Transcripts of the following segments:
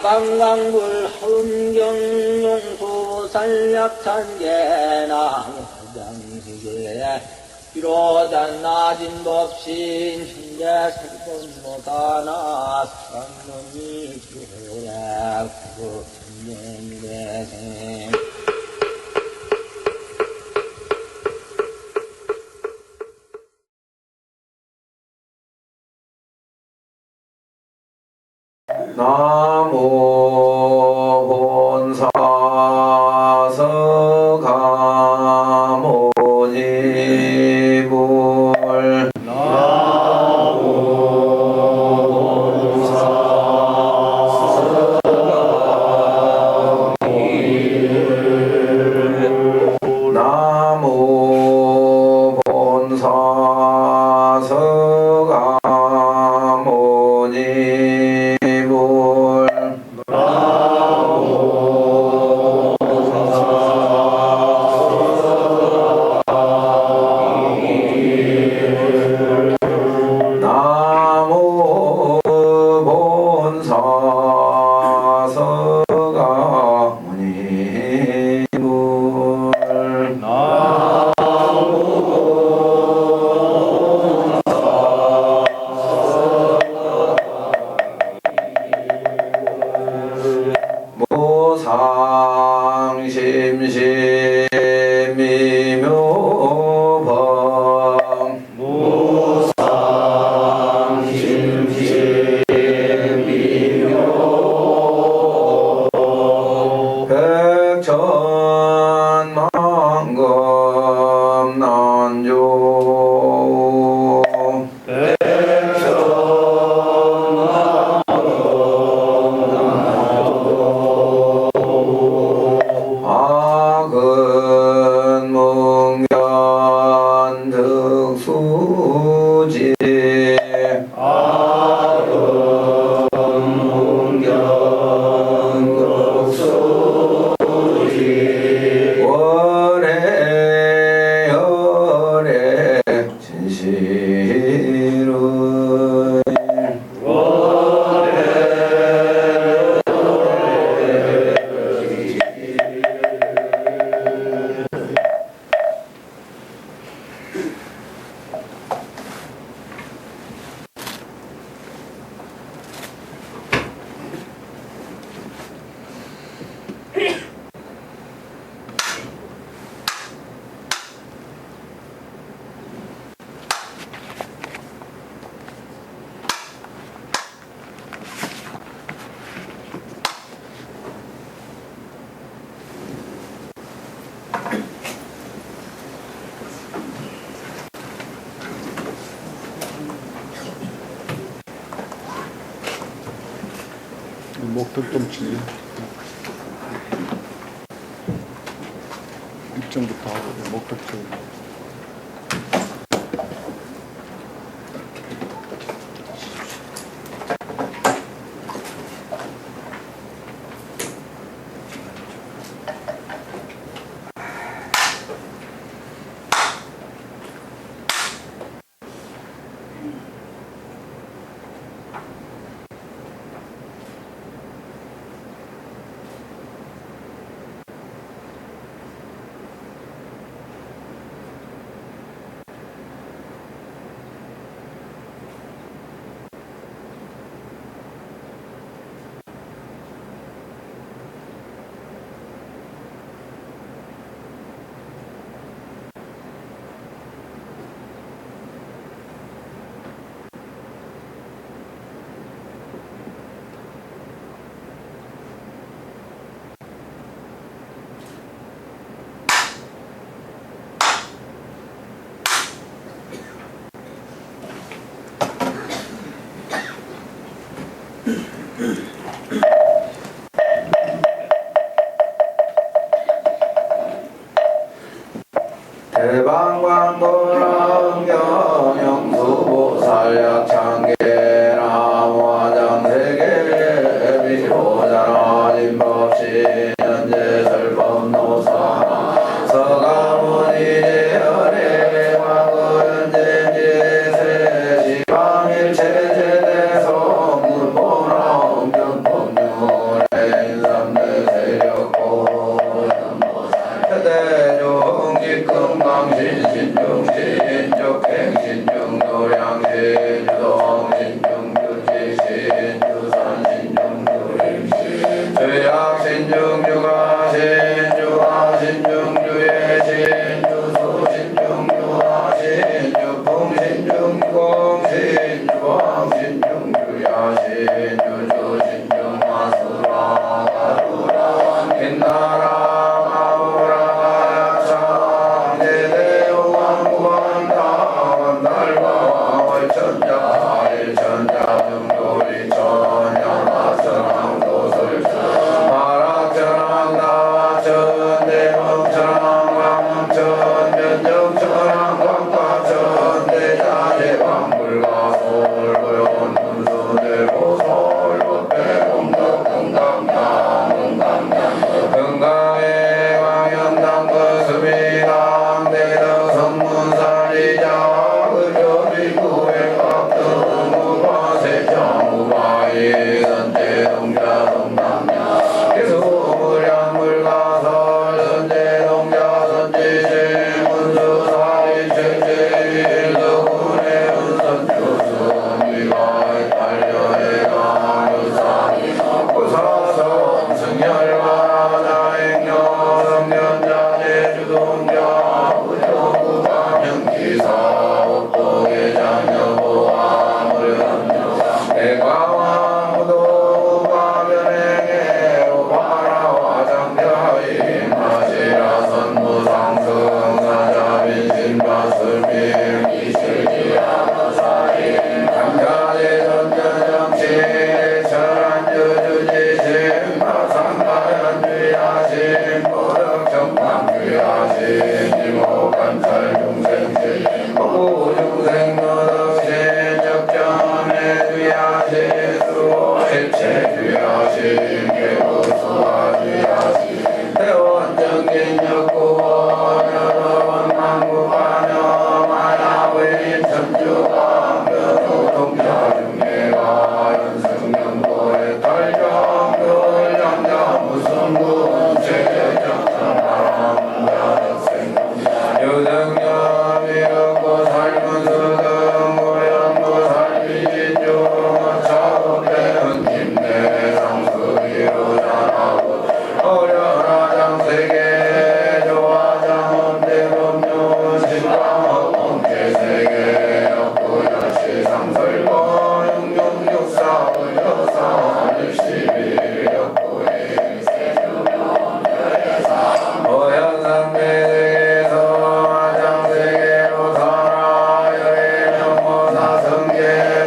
방광불 흥경용수 산약탄계나 장시계 비로단 나진법신 현재 설본못하나 삼문이 주라 구천년대생 나무 본사 서가모니불 나무 본사 서가모니불 나무 본사 무상심심미묘법 무상심심미묘법 백천만금 난조 악은 문견 득수지 악은 문견 득수지 월해 열해 진실은 목도 좀 질려. 입정부터 하고 목도 질려. 일체 주야신 개고수와 주야신 대원정진 역구원 여러분 만국하며 마야외인 천주가 변호 동자 중계가 연승연보의 달정별 양자 무성군 제정상하람 유등염이 없고 삶은 수등 고연고 살피지 중 차고대는 김내 상수기로 자라고 어려라 장세계 조화장원 대법률 신방업공 개세계 역구여시 상설고 육육육사 의여사 일십일 역구의 세주명 별의사 어현상매대에서 장세계로 살아 열애명호 사성계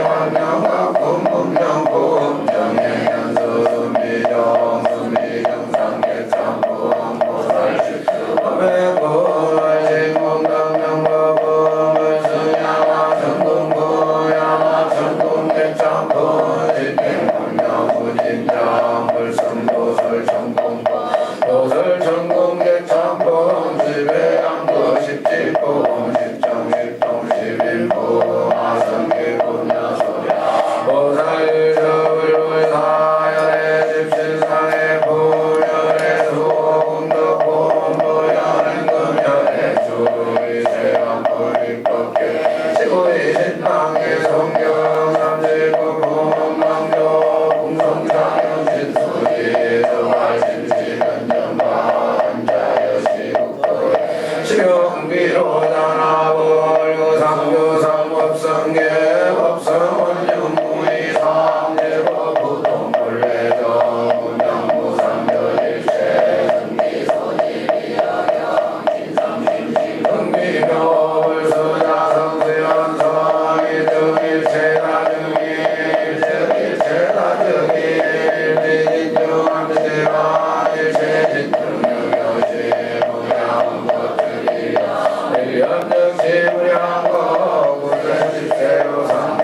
광명각 금금정 금정행연수 순미정 순미정 상계참고 보살식 법외불 신공덕명법을 수야마 천금구야마 천금객참고 집행불명무진장 불성도설 천공법 도설 천공객참고 지배양도 십지법 십정십동 십일법 마성계분야소야 보살일서불 사열의 십신상의 불열의 수공덕본 불열의 금열의 주의 세왕불입법계 지구의 신당의 성경 삼실구 공망조 공성상영 신수지 서발신시변정가 한자여시국도에 시명비로 단하불 상교상법성계 법성원영무의 삼재법 부동불례정 문양무상별일체 승기소지비여경 진상심심 흥미묘불 수자성수연성 일등일체다증일 일체다증일 일진중암세가 일체진중여여시 무량법들이야 일연등시무량거 구천십세로 상교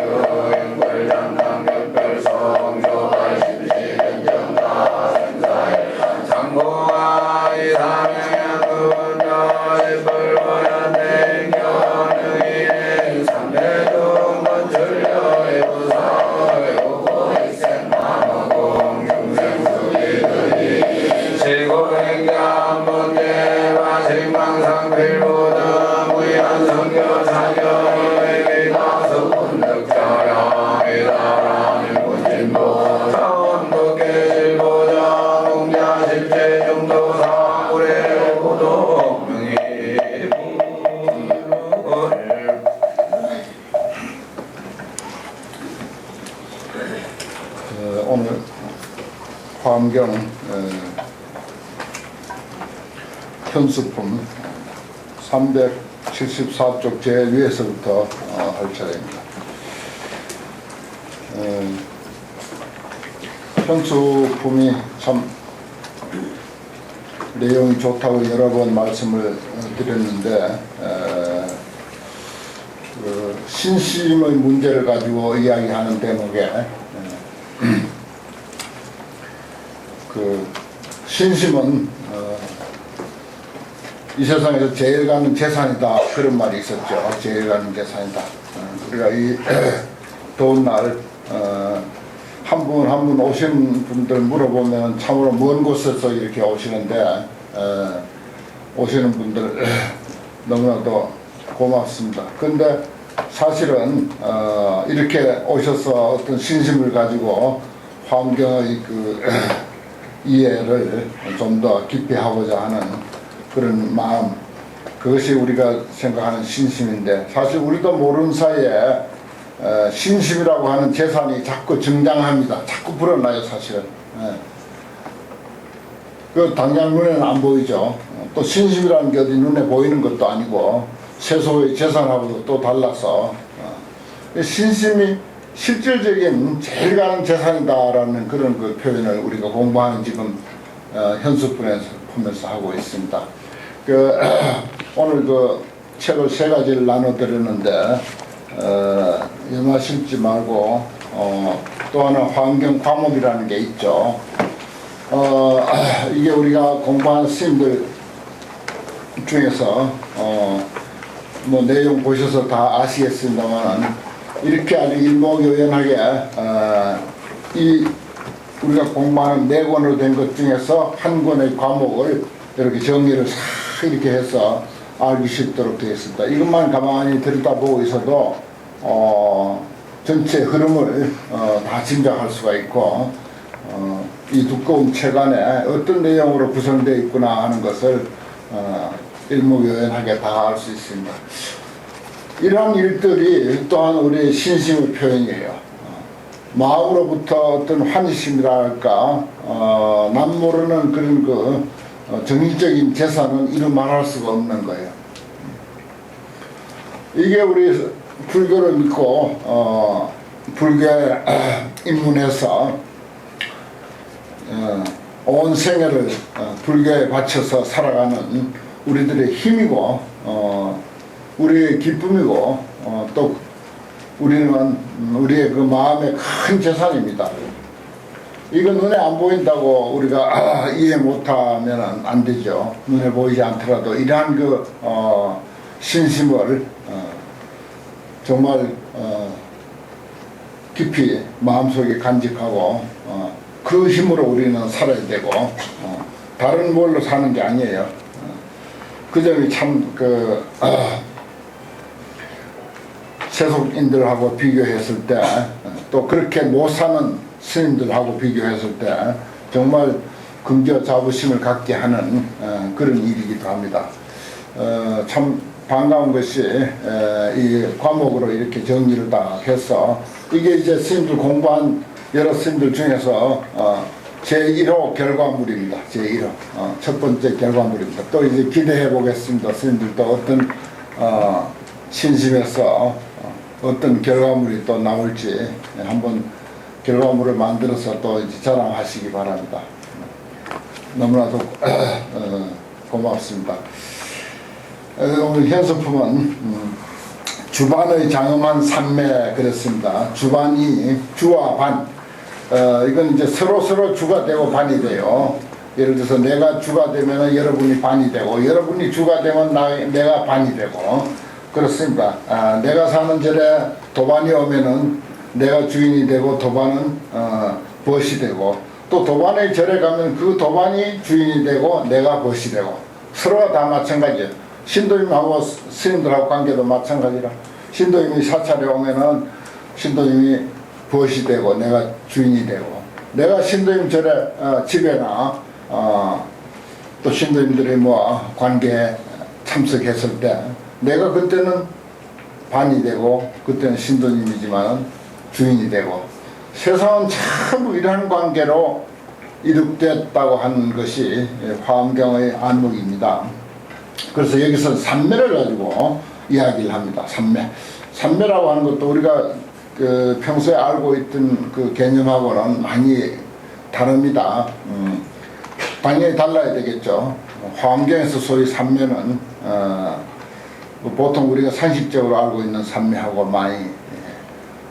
인불장강격별성 교발심시변정가 생사일 상공아 이상행연군자 일불보연행견의행 삼대중 건출려의 부사의 오고익생만호공 중생수기들이 최고행장문제와 생망상필보등 무연성교 사경에게 가서 본덕자량에 따라 일본진보 사원도계실보장 공자실제중도 사물의 고동명이 오늘 화엄경 현수품 374쪽 제일 위에서부터 할 차례입니다. 현수품이 참 내용이 좋다고 여러 번 말씀을 드렸는데 그 신심의 문제를 가지고 이야기하는 대목에 그 신심은 이 세상에서 제일 가는 재산이다, 그런 말이 있었죠. 제일 가는 재산이다. 우리가 이 더운 날 한 분 한 분 오신 분들 물어보면 참으로 먼 곳에서 이렇게 오시는데 오시는 분들 너무나도 고맙습니다. 근데 사실은 이렇게 오셔서 어떤 신심을 가지고 화엄경의 그 이해를 좀 더 깊이 하고자 하는 그런 마음, 그것이 우리가 생각하는 신심인데, 사실 우리도 모르는 사이에 신심이라고 하는 재산이 자꾸 증장합니다. 자꾸 불어나요, 사실은. 그 당장 눈에는 안 보이죠. 또 신심이라는 게 어디 눈에 보이는 것도 아니고 세소의 재산하고도 또 달라서 신심이 실질적인 제일 가는 재산이다라는 그런 그 표현을 우리가 공부하는 지금 현수품에서 하고 있습니다. 오늘 그 책을 세 가지를 나눠드렸는데 염화 심지 말고 또 하나 환경 과목이라는 게 있죠. 이게 우리가 공부하는 스님들 중에서 뭐 내용 보셔서 다 아시겠습니다만 이렇게 아주 일목요연하게 이 우리가 공부하는 4권으로 된 것 중에서 한 권의 과목을 이렇게 정리를 싹 이렇게 해서 알기 쉽도록 되어 있습니다. 이것만 가만히 들여다보고 있어도 전체 흐름을 다 짐작할 수가 있고 이 두꺼운 책 안에 어떤 내용으로 구성되어 있구나 하는 것을 일목요연하게 다 알 수 있습니다. 이러한 일들이 또한 우리의 신심의 표현이에요. 마음으로부터 어떤 환희심이랄까 남 모르는 그런 정신적인 재산은 이루 말할 수가 없는 거예요. 이게 우리 불교를 믿고 불교에 입문해서 온 생애를 불교에 바쳐서 살아가는 우리들의 힘이고 우리의 기쁨이고 또 우리는 우리의 그 마음의 큰 재산입니다. 이거 눈에 안 보인다고 우리가 이해 못하면 안 되죠. 눈에 보이지 않더라도 이러한 그 신심을 정말 깊이 마음속에 간직하고 그 힘으로 우리는 살아야 되고 다른 뭘로 사는 게 아니에요. 그 점이 참 세속인들하고 비교했을 때 또 그렇게 못 사는 스님들하고 비교했을 때 정말 긍저 자부심을 갖게 하는 그런 일이기도 합니다. 참 반가운 것이 이 과목으로 이렇게 정리를 다 해서 이게 이제 스님들 공부한 여러 스님들 중에서 제1호 결과물입니다. 제1호 첫 번째 결과물입니다. 또 이제 기대해 보겠습니다. 스님들도 어떤 신심에서 어떤 결과물이 또 나올지 한번 결과물을 만들어서 또 이제 자랑하시기 바랍니다. 너무나도 고맙습니다. 오늘 현수품은 주반의 장엄한 산매 그랬습니다. 주반이 주와 반 이건 이제 서로 주가 되고 반이 돼요. 예를 들어서 내가 주가 되면 여러분이 반이 되고 여러분이 주가 되면 내가 반이 되고 그렇습니다. 내가 사는 절에 도반이 오면은 내가 주인이 되고 도반은 벗이 되고 또 도반의 절에 가면 그 도반이 주인이 되고 내가 벗이 되고 서로가 다 마찬가지예요. 신도님하고 스님들하고 관계도 마찬가지라 신도님이 사찰에 오면은 신도님이 벗이 되고 내가 주인이 되고 내가 신도님 절에 집에나 또 신도님들의 뭐 관계에 참석했을 때 내가 그때는 반이 되고 그때는 신도님이지만 주인이 되고 세상은 전부 이러한 관계로 이룩됐다고 하는 것이 화엄경의 안목입니다. 그래서 여기서 산매를 가지고 이야기를 합니다. 산매라고 하는 것도 우리가 그 평소에 알고 있던 그 개념하고는 많이 다릅니다. 당연히 달라야 되겠죠. 화엄경에서 소위 산매는 보통 우리가 상식적으로 알고 있는 산매하고 많이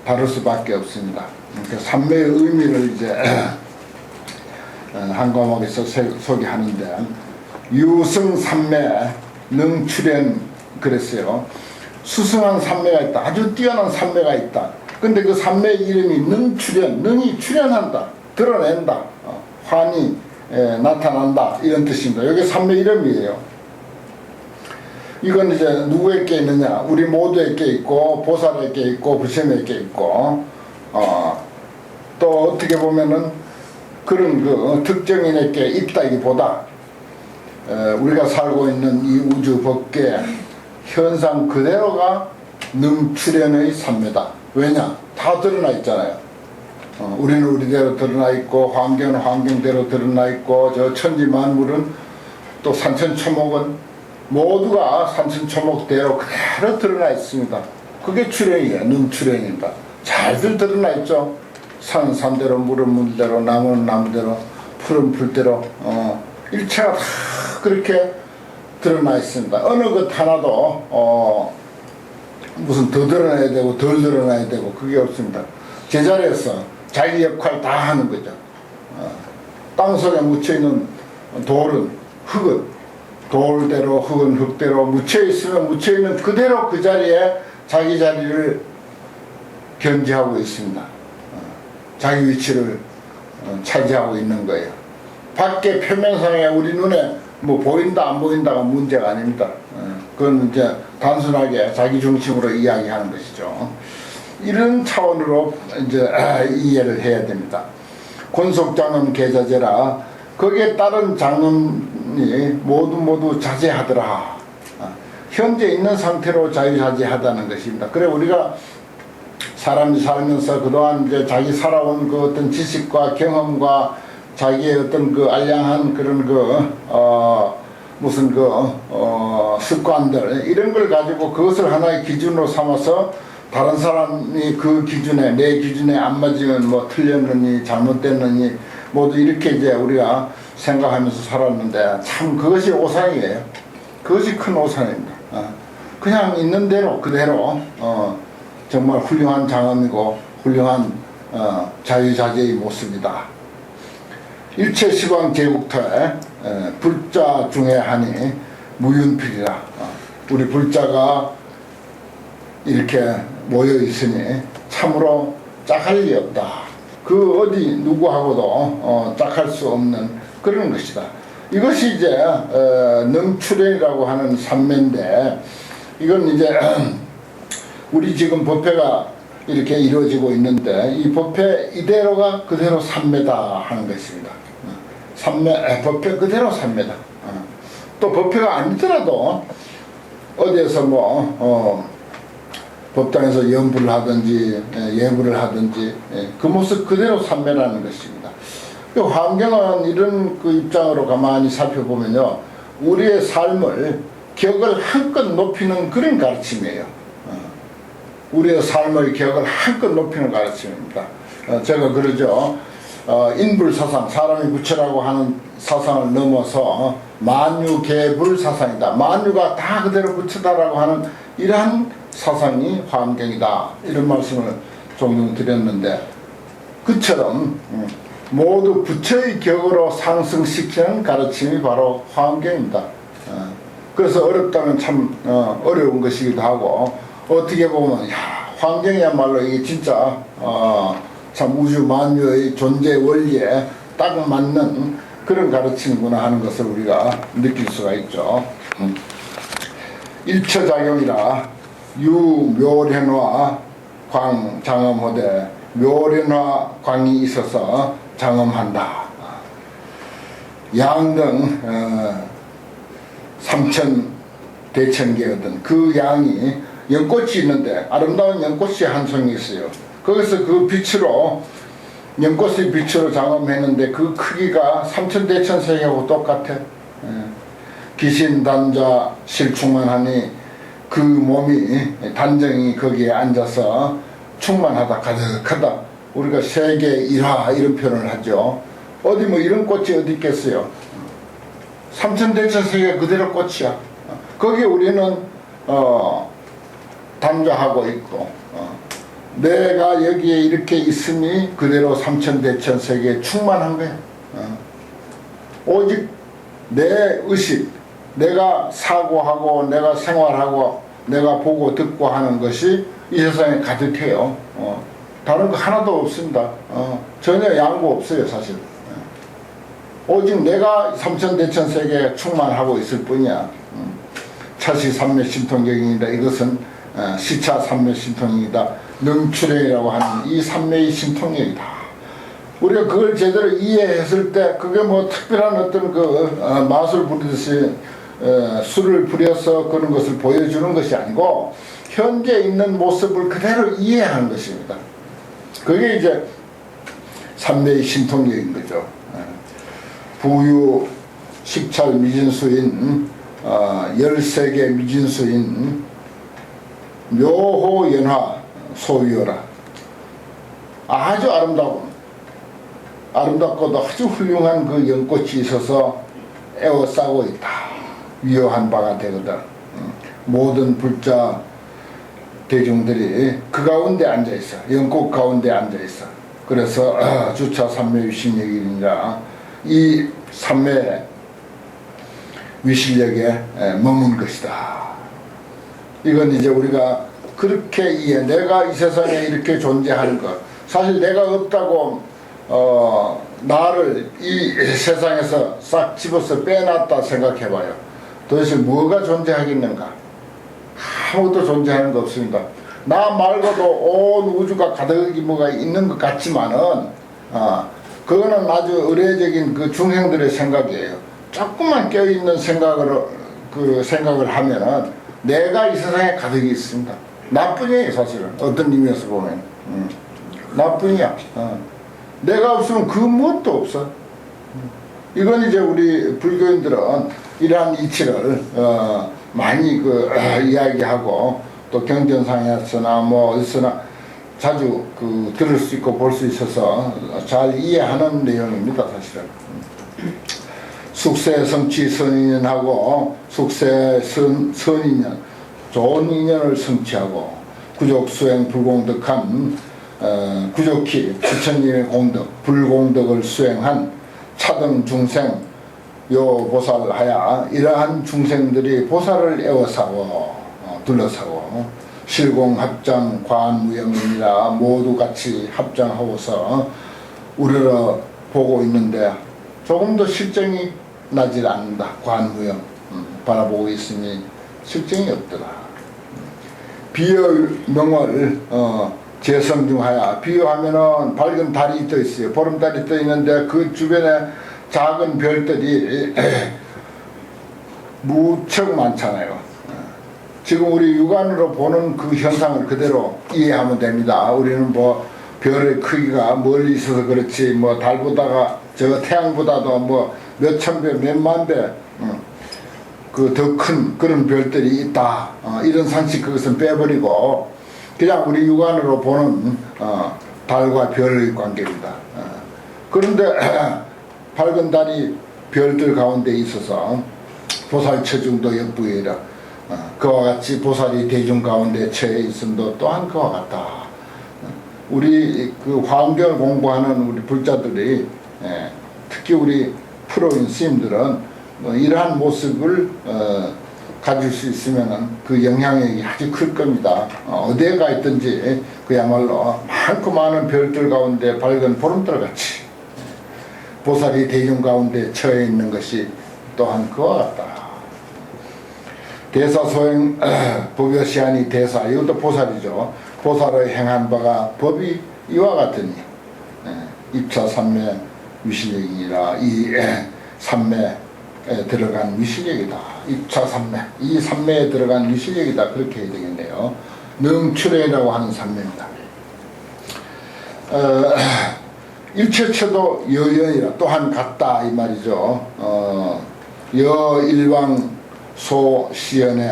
다를 수밖에 없습니다. 그 산매의 의미를 이제 한 과목에서 소개하는데 유승산매 능출현 그랬어요. 수승한 산매가 있다. 아주 뛰어난 산매가 있다. 근데 그 산매의 이름이 능출현, 능이 출현한다. 드러낸다. 환이 나타난다. 이런 뜻입니다. 이게 산매 이름이에요. 이건 이제 누구에게 있느냐? 우리 모두에게 있고 보살에게 있고 부처님에게 있고 또 어떻게 보면은 그런 그 특정인에게 있다기보다 우리가 살고 있는 이 우주 법계 현상 그대로가 능출현의 산매다. 왜냐? 다 드러나 있잖아요. 우리는 우리대로 드러나 있고 환경은 환경대로 드러나 있고 저 천지 만물은 또 산천초목은 모두가 산천초목대로 그대로 드러나 있습니다. 그게 출현이에요. 능출현입니다. 잘들 드러나 있죠. 산은 산대로 물은 물대로 나무는 나무대로 풀은 풀대로 일체가 다 그렇게 드러나 있습니다. 어느 것 하나도 무슨 더 드러나야 되고 덜 드러나야 되고 그게 없습니다. 제자리에서 자기 역할 다 하는 거죠. 땅속에 묻혀있는 돌은 흙은 돌대로 흙은 흙대로 묻혀있으면 묻혀있는 그대로 그 자리에 자기 자리를 견지하고 있습니다. 자기 위치를 차지하고 있는 거예요. 밖에 표면상에 우리 눈에 뭐 보인다 안 보인다가 문제가 아닙니다. 그건 이제 단순하게 자기 중심으로 이야기하는 것이죠. 이런 차원으로 이제 이해를 해야 됩니다. 권속장엄 계자제라 거기에 따른 장엄이 모두 자제하더라. 현재 있는 상태로 자유자재하다는 것입니다. 그래 우리가 사람이 살면서 그동안 이제 자기 살아온 그 어떤 지식과 경험과 자기의 어떤 그 알량한 그런 무슨 습관들 이런 걸 가지고 그것을 하나의 기준으로 삼아서 다른 사람이 그 기준에 내 기준에 안 맞으면 뭐 틀렸느니 잘못됐느니 모두 이렇게 이제 우리가 생각하면서 살았는데 참 그것이 오산이에요. 그것이 큰 오산입니다. 그냥 있는 대로 그대로 정말 훌륭한 장엄이고 훌륭한 자유자재의 모습이다. 일체 시방 제국터에 불자 중에 하니 무윤필이라. 우리 불자가 이렇게 모여 있으니 참으로 짝할 리 없다. 그 어디 누구하고도 짝할 수 없는 그런 것이다. 이것이 이제 능출현이라고 하는 삼매인데 이건 이제 우리 지금 법회가 이렇게 이루어지고 있는데 이 법회 이대로가 그대로 삼매다 하는 것입니다. 삼매 법회 그대로 삼매다. 또 법회가 아니더라도 어디에서 법당에서 연부를 하든지 예부를 하든지 그 모습 그대로 삼매라는 것입니다. 환경은 이런 그 입장으로 가만히 살펴보면요, 우리의 삶을 격을 한껏 높이는 그런 가르침이에요. 우리의 삶의 격을 한껏 높이는 가르침입니다. 제가 그러죠. 인불사상, 사람이 부처라고 하는 사상을 넘어서 만유계불 사상이다. 만유가 다 그대로 부처다라고 하는 이러한 사상이 환경이다. 이런 말씀을 종종 드렸는데 그처럼 모두 부처의 격으로 상승시키는 가르침이 바로 환경입니다. 그래서 어렵다면 참 어려운 것이기도 하고 어떻게 보면 환경이야말로 이게 진짜 참 우주 만유의 존재 원리에 딱 맞는 그런 가르침이구나 하는 것을 우리가 느낄 수가 있죠. 일처작용이라 유묘련화 광 장엄호대 묘련화 광이 있어서 장엄한다. 양등 삼천 대천계거든. 그 양이 연꽃이 있는데 아름다운 연꽃이 한 송이 있어요. 거기서 그 빛으로 연꽃의 빛으로 장엄했는데 그 크기가 삼천대천세계하고 똑같아. 기신단자 실충만하니 그 몸이 단정히 거기에 앉아서 충만하다 가득하다. 우리가 세계 일화 이런 표현을 하죠. 어디 뭐 이런 꽃이 어디 있겠어요. 삼천대천세계 그대로 꽃이야. 거기에 우리는 담자하고 있고 내가 여기에 이렇게 있으니 그대로 삼천대천세계에 충만한 거야. 오직 내 의식, 내가 사고하고 내가 생활하고 내가 보고 듣고 하는 것이 이 세상에 가득해요. 다른 거 하나도 없습니다. 전혀 양보 없어요 사실. 오직 내가 삼천대천세계에 충만하고 있을 뿐이야. 차시 삼매신통경이다. 이것은 시차 삼매신통이다. 능출행이라고 하는 이 삼매의 신통력이다. 우리가 그걸 제대로 이해했을 때 그게 뭐 특별한 어떤 그 마술 부리듯이 술을 부려서 그런 것을 보여주는 것이 아니고 현재 있는 모습을 그대로 이해하는 것입니다. 그게 이제 삼매의 신통력인 거죠. 부유 식찰 미진수인 13개 미진수인 묘호연화 소유어라. 아주 아름답고도 아주 훌륭한 그 연꽃이 있어서 에워싸고 있다. 위효한 바가 되거든. 모든 불자 대중들이 그 가운데 앉아 있어. 영국 가운데 앉아 있어. 그래서 주차 삼매 위신력이니라 이 삼매 위신력에 머문 것이다. 이건 이제 우리가 그렇게 이해, 내가 이 세상에 이렇게 존재하는 것, 사실 내가 없다고 나를 이 세상에서 싹 집어서 빼놨다 생각해봐요. 도대체 뭐가 존재하겠는가? 아무도 존재하는 거 없습니다. 나 말고도 온 우주가 가득히 뭐가 있는 것 같지만은 그거는 아주 의례적인 그 중생들의 생각이에요. 조금만 껴있는 생각을 하면은 내가 이 세상에 가득히 있습니다. 나뿐이에요, 사실은. 어떤 의미에서 보면. 나뿐이야. 내가 없으면 그 무엇도 없어. 이건 이제 우리 불교인들은 이러한 이치를 많이 이야기하고 또 경전상에서나 뭐 어디서나 자주 들을 수 있고 볼 수 있어서 잘 이해하는 내용입니다, 사실은. 숙세 성취 선인연하고 숙세 선인연, 좋은 인연을 성취하고 구족 수행 불공덕한 구족히 부처님의 공덕 불공덕을 수행한 차등 중생 요 보살하야 이러한 중생들이 보살을 애워싸고 둘러싸고 실공합장 관무영이라 모두 같이 합장하고서 우러러 보고 있는데 조금도 실정이 나질 않는다. 관무영 바라보고 있으니 실정이 없더라. 비열 명월 재성중하야, 비유하면은 밝은 달이 떠 있어요. 보름달이 떠 있는데 그 주변에 작은 별들이 무척 많잖아요. 지금 우리 육안으로 보는 그 현상을 그대로 이해하면 됩니다. 우리는 뭐 별의 크기가 멀리 있어서 그렇지 뭐 달보다가 저 태양보다도 뭐 몇천 배 몇만 배 그 더 큰 그런 별들이 있다. 이런 상식 그것은 빼버리고 그냥 우리 육안으로 보는 달과 별의 관계입니다. 그런데 밝은 달이 별들 가운데 있어서 보살 처중도 역부이라 그와 같이 보살이 대중 가운데 처해 있음도 또한 그와 같다. 우리 그 화엄경을 공부하는 우리 불자들이 특히 우리 프로인 스님들은 이러한 모습을 가질 수 있으면 그 영향력이 아주 클 겁니다. 어디에 가 있든지 그야말로 많고 많은 별들 가운데 밝은 보름달같이 보살이 대중 가운데 처해 있는 것이 또한 그와 같다. 대사소행 법여시하니 대사, 이것도 보살이죠. 보살의 행한 바가 법이 이와 같으니 입차 삼매 위실력이라 이 삼매에 들어간 위실력이다. 입차 삼매, 이 삼매에 들어간 위실력이다. 그렇게 해야 되겠네요. 능출해라고 하는 삼매입니다. 일체처도 여연이라 또한 같다 이 말이죠. 여일왕 소시연에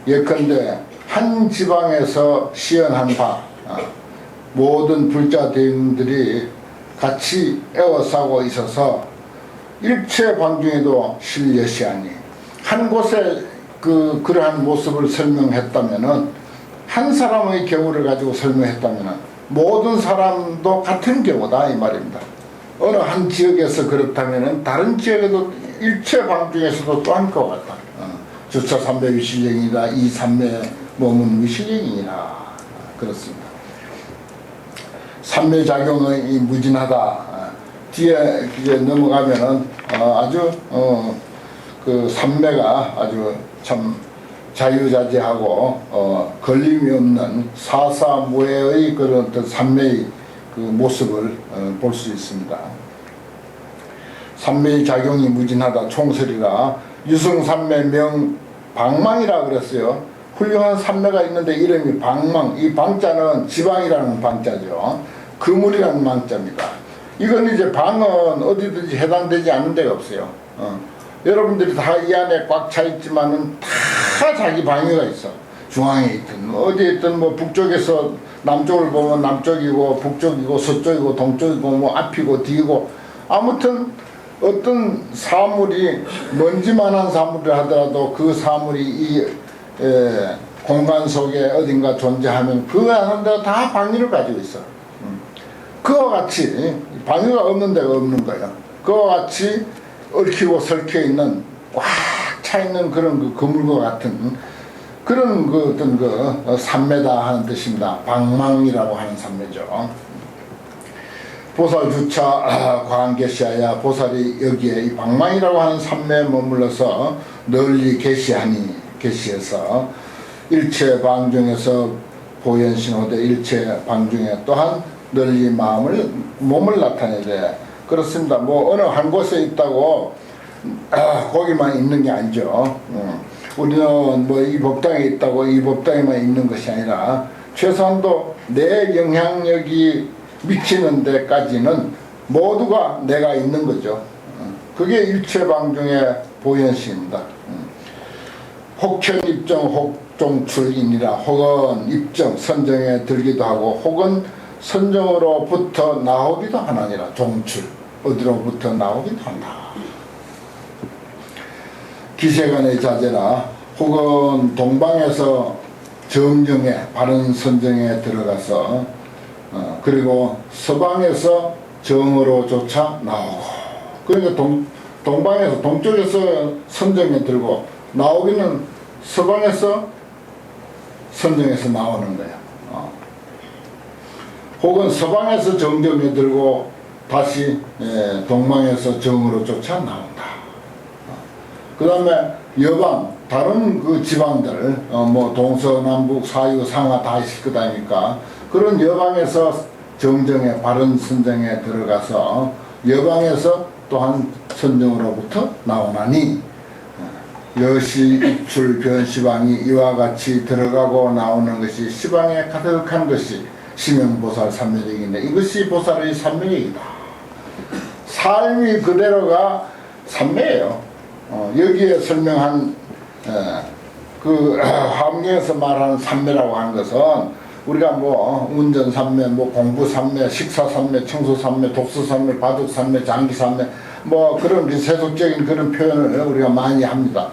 예컨대 한 지방에서 시연한 바 모든 불자 대인들이 같이 애워싸고 있어서 일체 방중에도 실여시하니 한 곳에 그러한 모습을 설명했다면은 한 사람의 경우를 가지고 설명했다면은 모든 사람도 같은 경우다 이 말입니다. 어느 한 지역에서 그렇다면은 다른 지역에도 일체 방중에서도 또한 것 같다. 주차 삼매 위실령이다. 이 삼매 몸은 위실령이니라. 그렇습니다. 삼매 작용이 무진하다. 뒤에 이제 넘어가면은 아주 그 삼매가 아주 참 자유자재하고 걸림이 없는 사사무해의 그런 어떤 삼매의 그 모습을 볼 수 있습니다. 삼매의 작용이 무진하다. 총설이라 유승삼매 명 방망이라 그랬어요. 훌륭한 삼매가 있는데 이름이 방망. 이 방자는 지방이라는 방자죠. 그물이라는 망자입니다. 이건 이제 방은 어디든지 해당되지 않는 데가 없어요. 여러분들이 다 이 안에 꽉 차 있지만은 다 자기 방위가 있어. 중앙에 있든 어디에 있든 뭐 북쪽에서 남쪽을 보면 남쪽이고 북쪽이고 서쪽이고 동쪽이고 뭐 앞이고 뒤고 아무튼 어떤 사물이 먼지만한 사물을 하더라도 그 사물이 이 공간 속에 어딘가 존재하면 그 하는 데가 다 방위를 가지고 있어. 그와 같이 방위가 없는 데가 없는 거예요. 그와 같이 얽히고 설켜 있는 꽉 차 있는 그런 그 그물과 같은 그런 그 어떤 그 삼매다 하는 뜻입니다. 방망이라고 하는 삼매죠. 보살 주차 광계시하야 보살이 여기에 이 방망이라고 하는 삼매에 머물러서 널리 계시해서 일체 방중에서 보현신호대 일체 방중에 또한 널리 몸을 나타내야 돼. 그렇습니다. 뭐 어느 한 곳에 있다고 거기만 있는 게 아니죠. 우리는 뭐 이 법당에 있다고 이 법당에만 있는 것이 아니라 최소한도 내 영향력이 미치는 데까지는 모두가 내가 있는 거죠. 그게 일체방중의 보현시입니다. 혹현 입정 혹종출이니라. 혹은 입정 선정에 들기도 하고 혹은 선정으로부터 나오기도 하나니라. 종출 어디로부터 나오기도 한다. 기세간의 자제라. 혹은 동방에서 정정에 바른 선정에 들어가서 그리고 서방에서 정으로조차 나오고, 그러니까 동방에서 동쪽에서 선정에 들고 나오기는 서방에서 선정에서 나오는 거야. 혹은 서방에서 정정에 들고 다시 동방에서 정으로조차 나온다. 그 다음에 여방 다른 그 지방들 뭐 동서남북 사유 상하 다 있을 것 아닙니까? 그런 여방에서 정정에 바른 선정에 들어가서 여방에서 또한 선정으로부터 나오나니 여시 입출 변시방이 이와 같이 들어가고 나오는 것이 시방에 가득한 것이 심영보살 삼매력인데 이것이 보살의 삼매력이다. 삶이 그대로가 삼매예요. 여기에 설명한 그 화엄경에서 말하는 삼매라고 하는 것은 우리가 뭐 운전 삼매, 뭐 공부 삼매, 식사 삼매, 청소 삼매, 독서 삼매, 바둑 삼매, 장기 삼매 뭐 그런 세속적인 그런 표현을 우리가 많이 합니다.